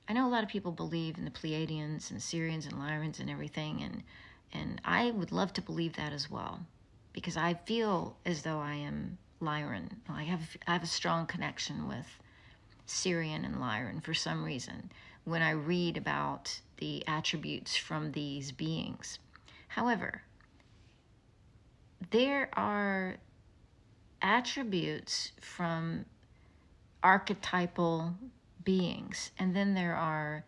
I know a lot of people believe in the Pleiadians and Sirians and Lyrans and everything, and I would love to believe that as well, because I feel as though I am Lyran. I have a strong connection with Sirian and Lyran for some reason when I read about the attributes from these beings. However, there are attributes from archetypal beings, and then there are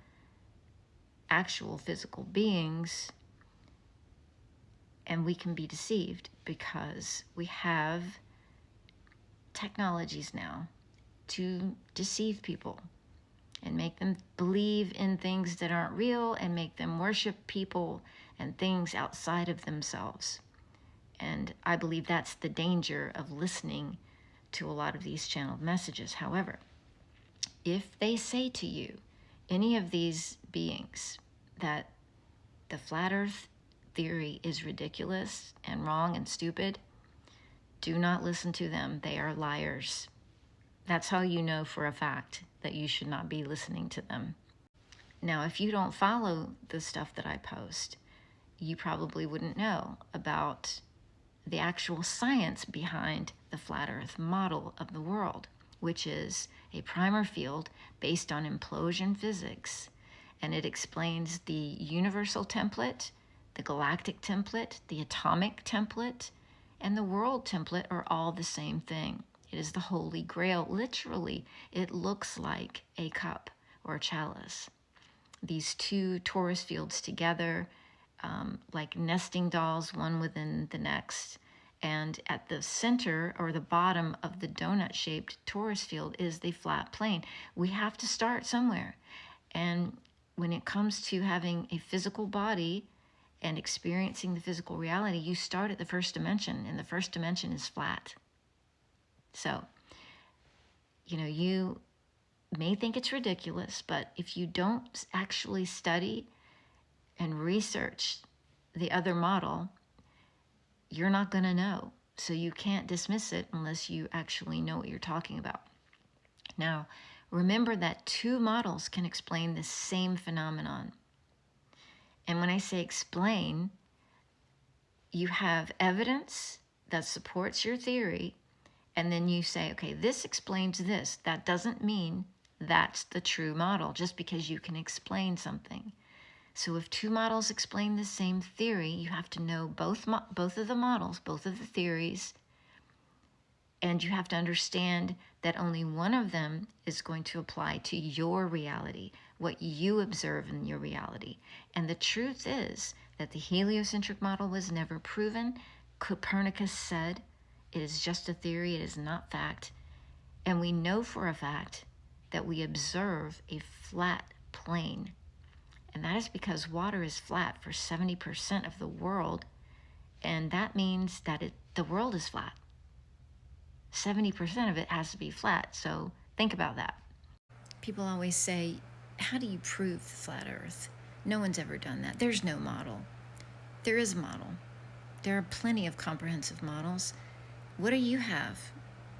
actual physical beings, and we can be deceived because we have technologies now to deceive people and make them believe in things that aren't real and make them worship people and things outside of themselves. And I believe that's the danger of listening to a lot of these channeled messages. However, if they say to you, any of these beings, that the flat earth theory is ridiculous and wrong and stupid, do not listen to them. They are liars. That's how you know for a fact that you should not be listening to them. Now, if you don't follow the stuff that I post, you probably wouldn't know about the actual science behind the flat earth model of the world, which is a primer field based on implosion physics. And it explains the universal template, the galactic template, the atomic template, and the world template are all the same thing. It is the Holy Grail. Literally, it looks like a cup or a chalice. These two torus fields together, like nesting dolls, one within the next. And at the center or the bottom of the donut-shaped torus field is the flat plane. We have to start somewhere. And when it comes to having a physical body and experiencing the physical reality, you start at the first dimension, and the first dimension is flat. So, you may think it's ridiculous, but if you don't actually study and research the other model, you're not going to know. So you can't dismiss it unless you actually know what you're talking about. Now, remember that two models can explain the same phenomenon. And when I say explain, you have evidence that supports your theory, and then you say, okay, this explains this. That doesn't mean that's the true model just because you can explain something. So if two models explain the same theory, you have to know both of the models, both of the theories, and you have to understand that only one of them is going to apply to your reality, what you observe in your reality. And the truth is that the heliocentric model was never proven. Copernicus said it is just a theory, it is not fact. And we know for a fact that we observe a flat plane. And that is because water is flat for 70% of the world. And that means that the world is flat. 70% of it has to be flat. So think about that. People always say, how do you prove the flat earth? No one's ever done that. There's no model. There is a model. There are plenty of comprehensive models. What do you have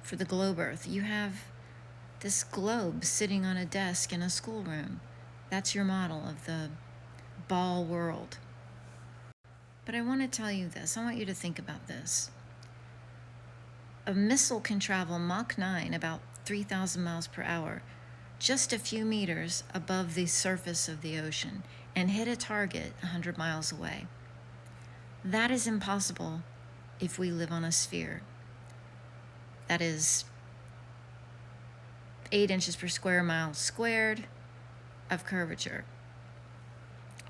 for the globe earth? You have this globe sitting on a desk in a schoolroom. That's your model of the ball world. But I want to tell you this. I want you to think about this. A missile can travel Mach 9, about 3,000 miles per hour, just a few meters above the surface of the ocean and hit a target 100 miles away. That is impossible if we live on a sphere. That is 8 inches per square mile squared of curvature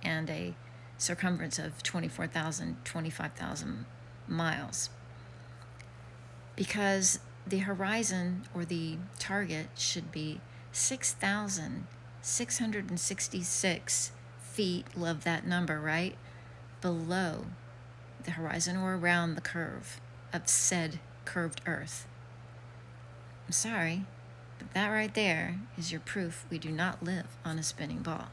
and a circumference of 24,000, 25,000 miles. Because the horizon or the target should be 6,666 feet, love that number, right? Below the horizon or around the curve of said curved earth. I'm sorry, but that right there is your proof we do not live on a spinning ball.